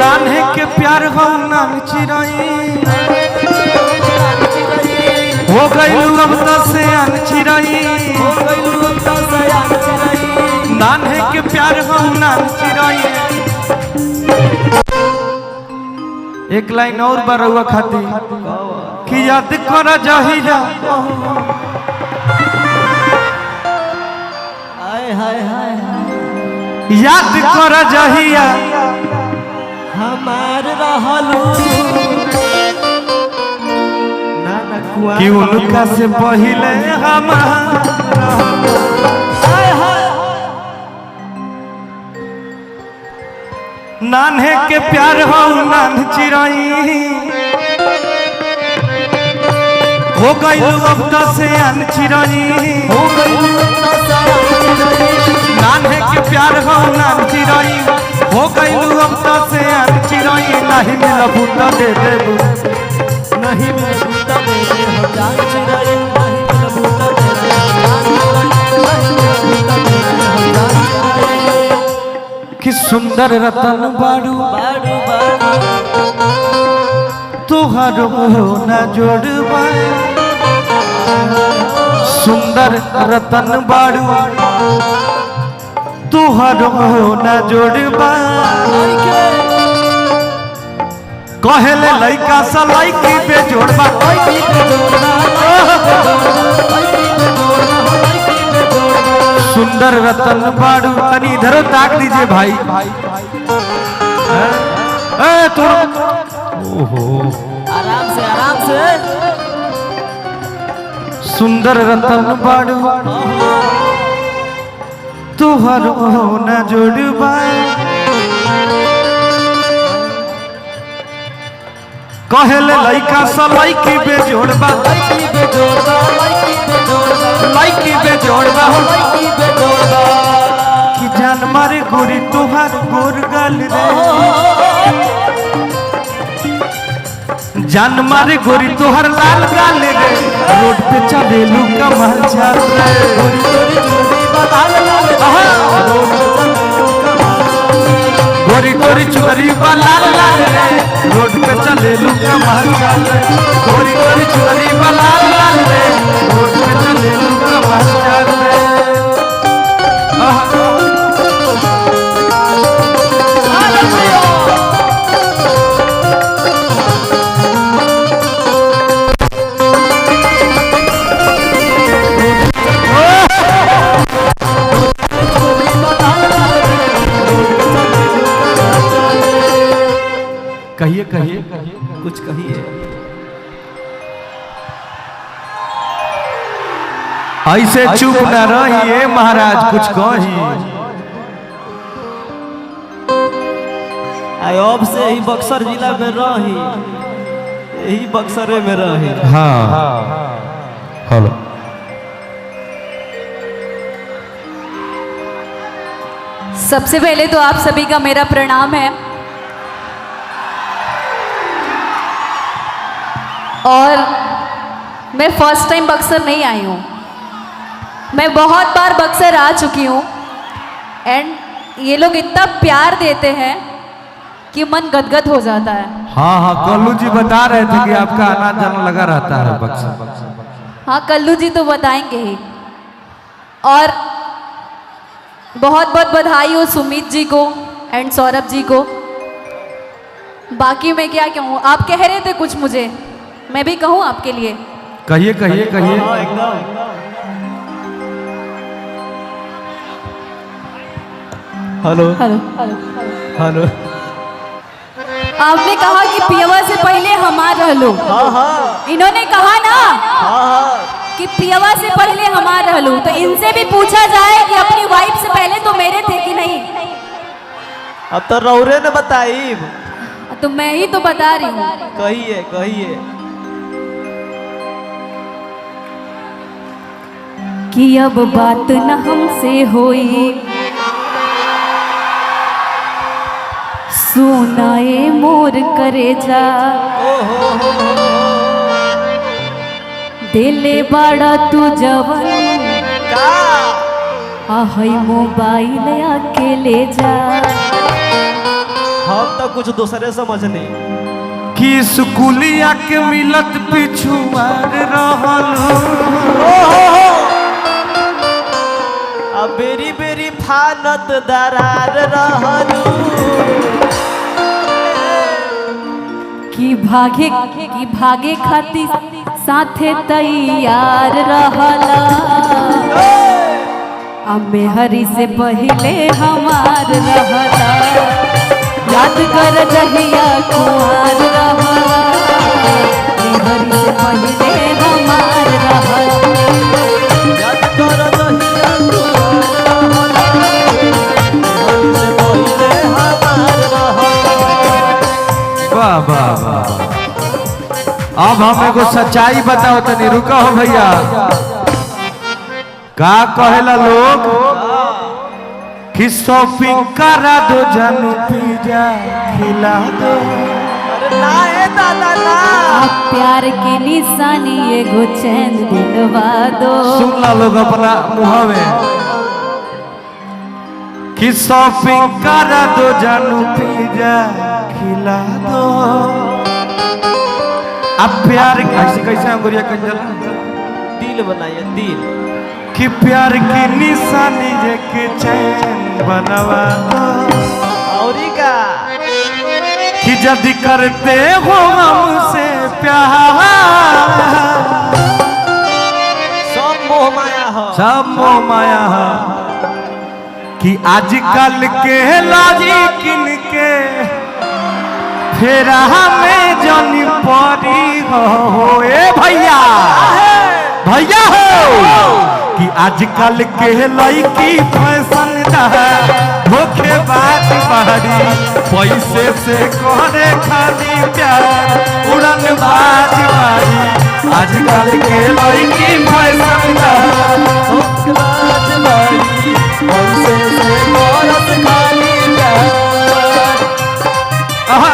नान्हे के प्यार हो नान चिराई हो गइलू अब तो सयान चिराई नान्हे के प्यार हो नान चिराई। एक लाइन और बरुआ खाती कि याद कर जहिया याद कर जहिया हमार रहलू कि उनका से पहले हमार नान्हे के प्यार हो नान चिराई हो गइलू अब तो सयान चिराई नान्हे के प्यार हो नान चिराई हो गइलू अब तो सयान चिराई। नहीं मिलबू तो दे देबू नहीं मिलबू तो दे दे हम जान चिराई नहीं मिलबू तो दे दे कि सुंदर रतन बाड़ू बाड़ू बाड़ू तुहारो न जोड़बा सुंदर रतन बाड़ू तुहारो न जोड़बा कहले लइका सा लइकी पे जोड़बा सुंदर रतन बाड़ू तनी इधर ताक दीजिए भाई तो ओहो आराम से सुंदर रतन बाड़ू तुहर न जोड़बा कहले लइका सा लइकी बे जोड़बा लइकी बे जोड़बा कि जान मारे गोरी तुहार गोर गल रे जान मारे गोरी तुहार लाल गाल रे रोड पे चलेलू कमर चाल गोरी गोरी चुनरी लाल लाल रे रोड पे चलेलू कमर चाल गोरी गोरी चुनरी लाल लाल रे रोड पे चलेलू कमर चाल कहिए कहिए कुछ कहिए ऐसे चुप न रहिए महाराज कुछ कही अब से यही बक्सर जिला में रही यही बक्सरे में रही। हाँ हेलो सबसे पहले तो आप सभी का मेरा प्रणाम है और मैं फर्स्ट टाइम बक्सर नहीं आई हूँ, मैं बहुत बार बक्सर आ चुकी हूँ एंड ये लोग इतना प्यार देते हैं कि मन गदगद हो जाता है। हाँ हाँ कल्लू जी बता रहे थे कि आपका आना जाना लगा रहता है बक्सर। हाँ कल्लू जी तो बताएंगे ही और बहुत बहुत बधाई हो सुमित जी को एंड सौरभ जी को। बाकी मैं क्या कहूँ, आप कह रहे थे कुछ मुझे, मैं भी कहूँ आपके लिए। कहिए कहिए कहिए। हेलो हेलो हेलो आपने कहा कि पियवा से पहले हमार रहलो। इन्होंने कहा ना कि पियवा से पहले हमार रहलो, तो इनसे भी पूछा जाए कि अपनी वाइफ से पहले तो मेरे थे कि नहीं। अब तो रौरे ने बताई, तो मैं ही तो बता रही हूँ। कहिए कहिए। कि अब बात न हमसे होई सुनाए मोर करे जा दिले बाड़ा तू जवन आहई मोबाइल आके ले जा। हम तो कुछ दूसरे समझने कि स्कूलिया के मिलत पिछुआर रहल अब बेरी बेरी फानत दरार रहलू कि भागे खातिर साथे तैयार रहला अब मेहरी से पहले हमार रहला याद कर जहिया कुमार रहला मेहरी से पहले हमार रहला याद कर दहिया तुम्हार रहला से पहिले हमार रहला। वाह वाह वाह। अब हमें को सच्चाई बताओ तनी रुका हो भैया का कहेला लोग कि शॉपिंग करा दो जानू पिज्जा खिला दो अरे ना ए दादा ना आप प्यार की निशानी एगो चैन दिलवा दो सुन ला लोग अपना मुँह में कि शॉपिंग करा दो जानू पिज्जा खिला दो अब प्यार ऐसे कैसे अंगुरिया कंजला दिल बनाइए दिल कि प्यार की निशानी के चैन बनवा दो औरी का कि जल्दी करते हो हमसे प्यार सब मोह माया हो सब मोह माया है कि आजकल के लाजी किन के फिर हमें जानी पड़ी हो ए भैया भैया हो कि आजकल के लड़की फैशन धोखे बात बारी पैसे से करे खाली प्यार उड़न बाज बारी आजकल के लड़की फैशन धोखे बाज बारी पैसे से करत खाली प्यार। आहा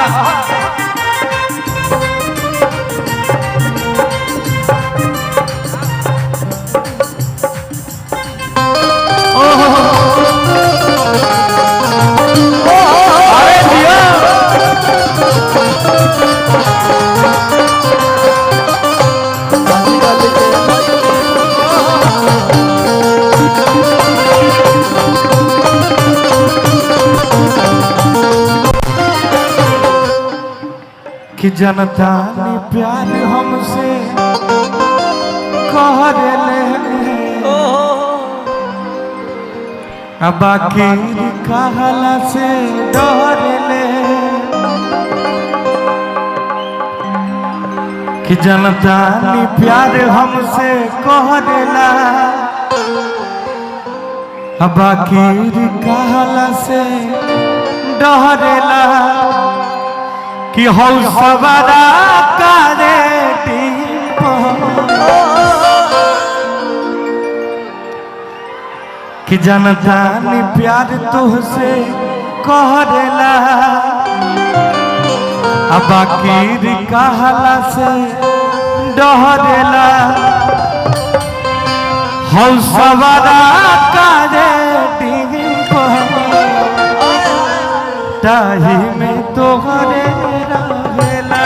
कि जनता ने प्यार हमसे कर ले अब बाकी कहला से डर ले कि जनता ने प्यार हमसे कहला अब बाकी कहला से डरेला कि हौ सवारा करे कि जनता ने प्यार तुहसे करेला अब बाकी कहला से डरेला हौ सवारा करे ताही में तोहरे रहेला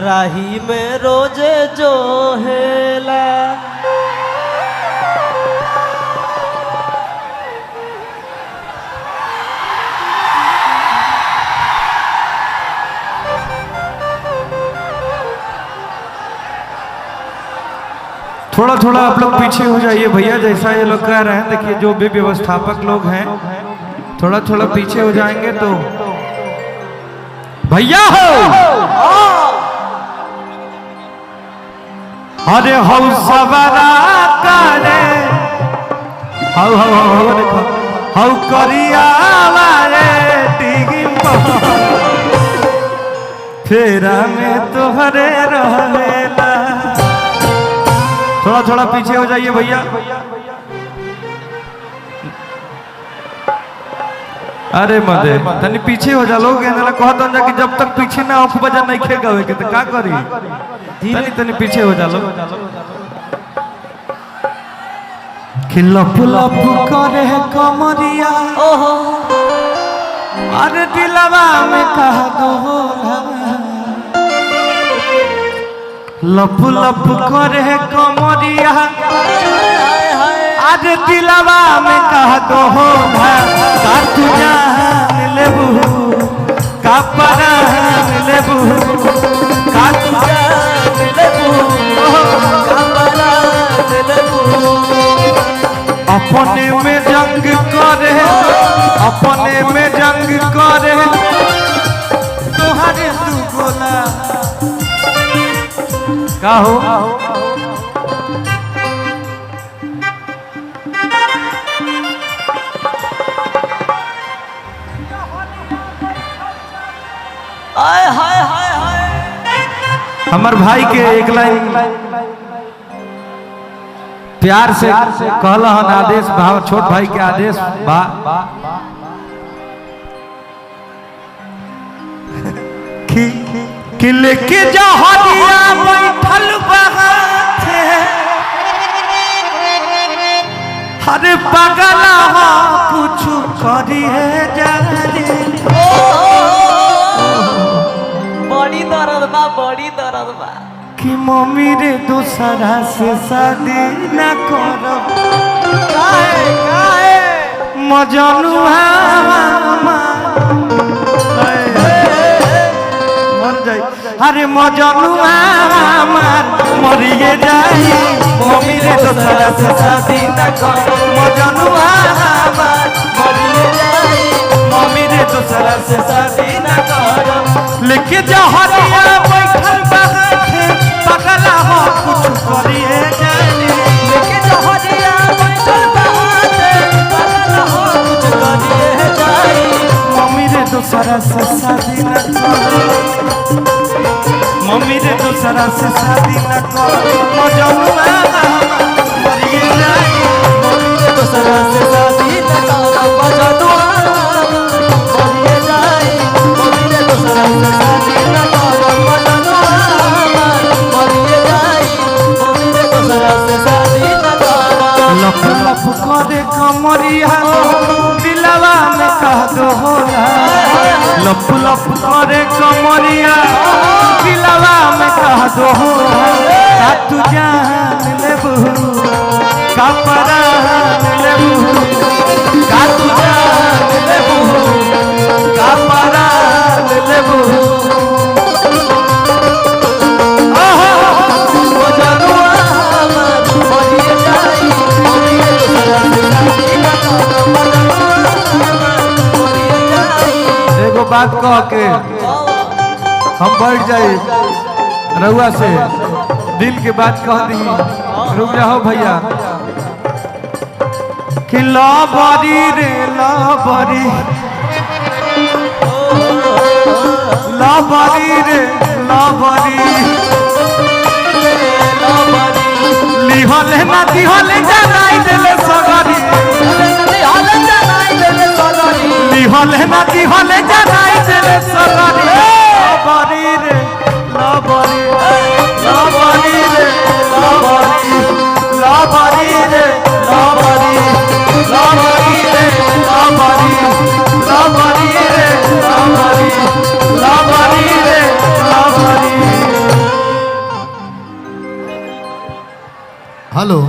राही में रोजे जो हेला थोड़ा थोड़ा आप लोग पीछे हो जाइए भैया जैसा ये लोग कह रहे हैं देखिए जो भी व्यवस्थापक लोग हैं थोड़ा थोड़ा पीछे हो जाएंगे तो भैया हो अरे हौ सवारा करे हौ हौ हौ देखो हौ करिया वाले फेरा में तोहरे रहेला थोड़ा थोड़ा पीछे हो जाइए भैया अरे मदे तनी पीछे हो जा लोग कहता जा कि जब तक पीछे ना ऑफ बजा नहीं खे गवे के तो का करी तनी तनी पीछे हो जा लोग कि लप लप करे कमरिया ओहो अरे दिलवा में कह दो लप लप करे कमरिया अरे दिलवा में कह दो का तू जान लेबू का परान लेबू का तू जान लेबू का परान लेबू अपने में जंग करे अपने में जंग करे तुम्हारे तू बोला का हो हाय हाय हाय हाय हमार भाई के एक लाइन प्यार से कहला हन आदेश भाव छोट भाई के आदेश बा कि लेके जा हरिया बैठल बहाते हरे पगला हो कुछ करिए जाने बड़ी दर्द बा कि मम्मी रे दूसरा से शादी न करो काहे मजनुआ मर जाई अरे मजनुआ मरिए जाई मम्मी रे दूसरा से शादी न करो मजनुआ मरिए जाई मम्मी रे दूसरा से शादी न करो लेके जा हरिया बैठल बहाते पगला हो कुछ करिए जाने लेके जो हरिया बैठल बहाते पगला हो कुछ करिए जाई मम्मी रे दूसरा से शादी न करो मम्मी रे दूसरा से शादी न करो मजनुआ मरिए जाई मम्मी रे दूसरा से शादी न करो मजनुआ मरिए जाई मम्मी रे दूसरा से शादी न करो मजनुआ मरिए जाई मम्मी रे दूसरा से शादी न करो लप लप करे कमरिया दिलवा में कह दो होला लप लप करे कमरिया दिलवा में कह दो होला का तू जान लेबू का परान लेबू का तू जान लेबू का परान लेबू मजनुआ मरिए जाई मम्मी रे दूसरा से शादी न करो मजनुआ मरिए जाई एगो बात कह के हम बैठ जाए रउआ से दिल के बात कह दी रुक जाओ भैया कि लाबरी रे लाबरी लाबरी रे लाबरी लिहले ना दिहले जनाई देले सगरी लिहले ना दिहले जनाई देले सगरी लाबरी रे लाबरी लाबरी रे लाबरी लाबरी रे लाबरी लाबरी रे लाबरी लाबरी रे लाबरी लाबरी रे लाबरी हेलो